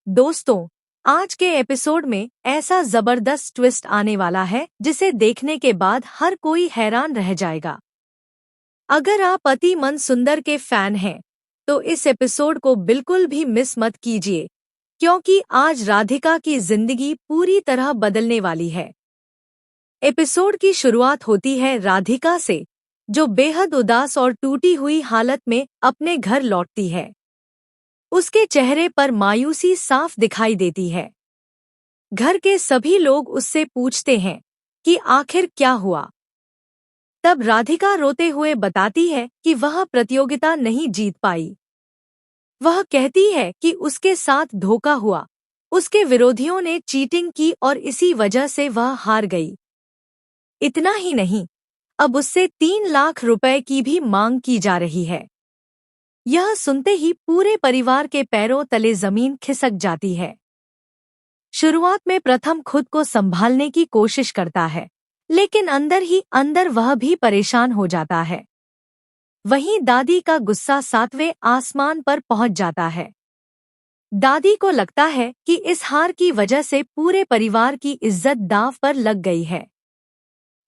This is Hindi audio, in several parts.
दोस्तों, आज के एपिसोड में ऐसा जबरदस्त ट्विस्ट आने वाला है जिसे देखने के बाद हर कोई हैरान रह जाएगा। अगर आप अति मन सुंदर के फैन हैं, तो इस एपिसोड को बिल्कुल भी मिस मत कीजिए, क्योंकि आज राधिका की जिंदगी पूरी तरह बदलने वाली है। एपिसोड की शुरुआत होती है राधिका से, जो बेहद उदास और टूटी हुई हालत में अपने घर लौटती है। उसके चेहरे पर मायूसी साफ दिखाई देती है। घर के सभी लोग उससे पूछते हैं कि आखिर क्या हुआ। तब राधिका रोते हुए बताती है कि वह प्रतियोगिता नहीं जीत पाई। वह कहती है कि उसके साथ धोखा हुआ, उसके विरोधियों ने चीटिंग की और इसी वजह से वह हार गई। इतना ही नहीं, अब उससे 3 लाख रुपए की भी मांग की जा रही है। यह सुनते ही पूरे परिवार के पैरों तले जमीन खिसक जाती है। शुरुआत में प्रथम खुद को संभालने की कोशिश करता है, लेकिन अंदर ही अंदर वह भी परेशान हो जाता है। वहीं दादी का गुस्सा 7वें आसमान पर पहुंच जाता है। दादी को लगता है कि इस हार की वजह से पूरे परिवार की इज्जत दांव पर लग गई है।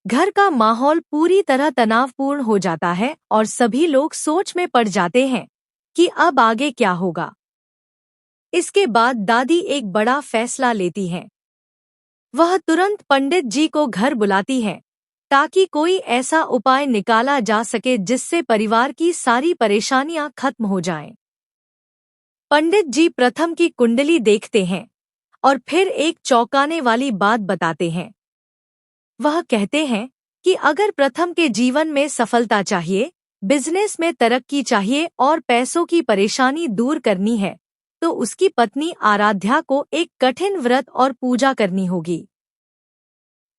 घर का माहौल पूरी तरह तनावपूर्ण हो जाता है और सभी लोग सोच में पड़ जाते हैं कि अब आगे क्या होगा। इसके बाद दादी एक बड़ा फैसला लेती हैं। वह तुरंत पंडित जी को घर बुलाती हैं, ताकि कोई ऐसा उपाय निकाला जा सके जिससे परिवार की सारी परेशानियां खत्म हो जाएं। पंडित जी प्रथम की कुंडली देखते हैं और फिर एक चौंकाने वाली बात बताते हैं। वह कहते हैं कि अगर प्रथम के जीवन में सफलता चाहिए, बिजनेस में तरक्की चाहिए और पैसों की परेशानी दूर करनी है, तो उसकी पत्नी आराध्या को एक कठिन व्रत और पूजा करनी होगी।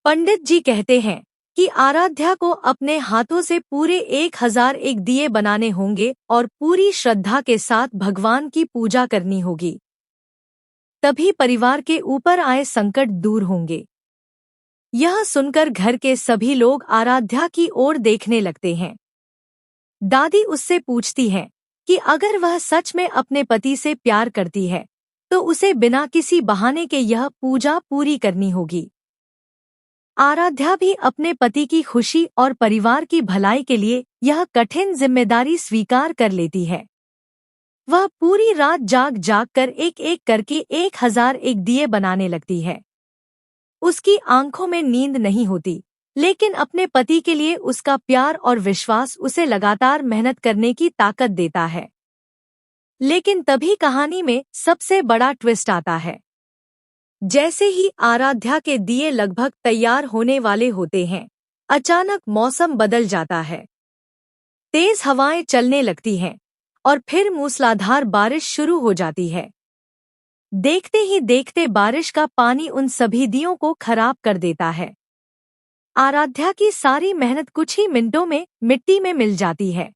पंडित जी कहते हैं कि आराध्या को अपने हाथों से पूरे 1001 दिए बनाने होंगे और पूरी श्रद्धा के साथ भगवान की पूजा करनी होगी। तभी परिवार के ऊपर आए संकट दूर होंगे। यह सुनकर घर के सभी लोग आराध्या की ओर देखने लगते हैं। दादी उससे पूछती है कि अगर वह सच में अपने पति से प्यार करती है, तो उसे बिना किसी बहाने के यह पूजा पूरी करनी होगी। आराध्या भी अपने पति की खुशी और परिवार की भलाई के लिए यह कठिन जिम्मेदारी स्वीकार कर लेती है। वह पूरी रात जाग जाग कर एक एक करके 1001 दिए बनाने लगती है। उसकी आंखों में नींद नहीं होती, लेकिन अपने पति के लिए उसका प्यार और विश्वास उसे लगातार मेहनत करने की ताकत देता है। लेकिन तभी कहानी में सबसे बड़ा ट्विस्ट आता है। जैसे ही आराध्या के दिए लगभग तैयार होने वाले होते हैं, अचानक मौसम बदल जाता है। तेज हवाएं चलने लगती हैं और फिर मूसलाधार बारिश शुरू हो जाती है। देखते ही देखते बारिश का पानी उन सभी दियों को खराब कर देता है। आराध्या की सारी मेहनत कुछ ही मिनटों में मिट्टी में मिल जाती है।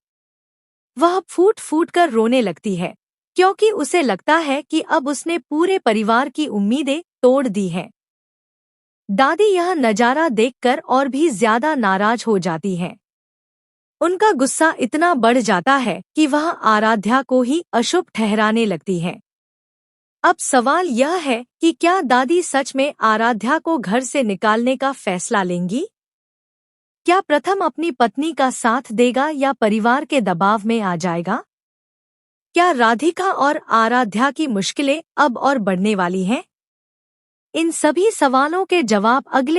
वह फूट फूट कर रोने लगती है, क्योंकि उसे लगता है कि अब उसने पूरे परिवार की उम्मीदें तोड़ दी हैं। दादी यह नजारा देखकर और भी ज्यादा नाराज हो जाती हैं। उनका गुस्सा इतना बढ़ जाता है कि वह आराध्या को ही अशुभ ठहराने लगती हैं। अब सवाल यह है कि क्या दादी सच में आराध्या को घर से निकालने का फैसला लेंगी? क्या प्रथम अपनी पत्नी का साथ देगा या परिवार के दबाव में आ जाएगा? क्या राधिका और आराध्या की मुश्किलें अब और बढ़ने वाली हैं? इन सभी सवालों के जवाब अगले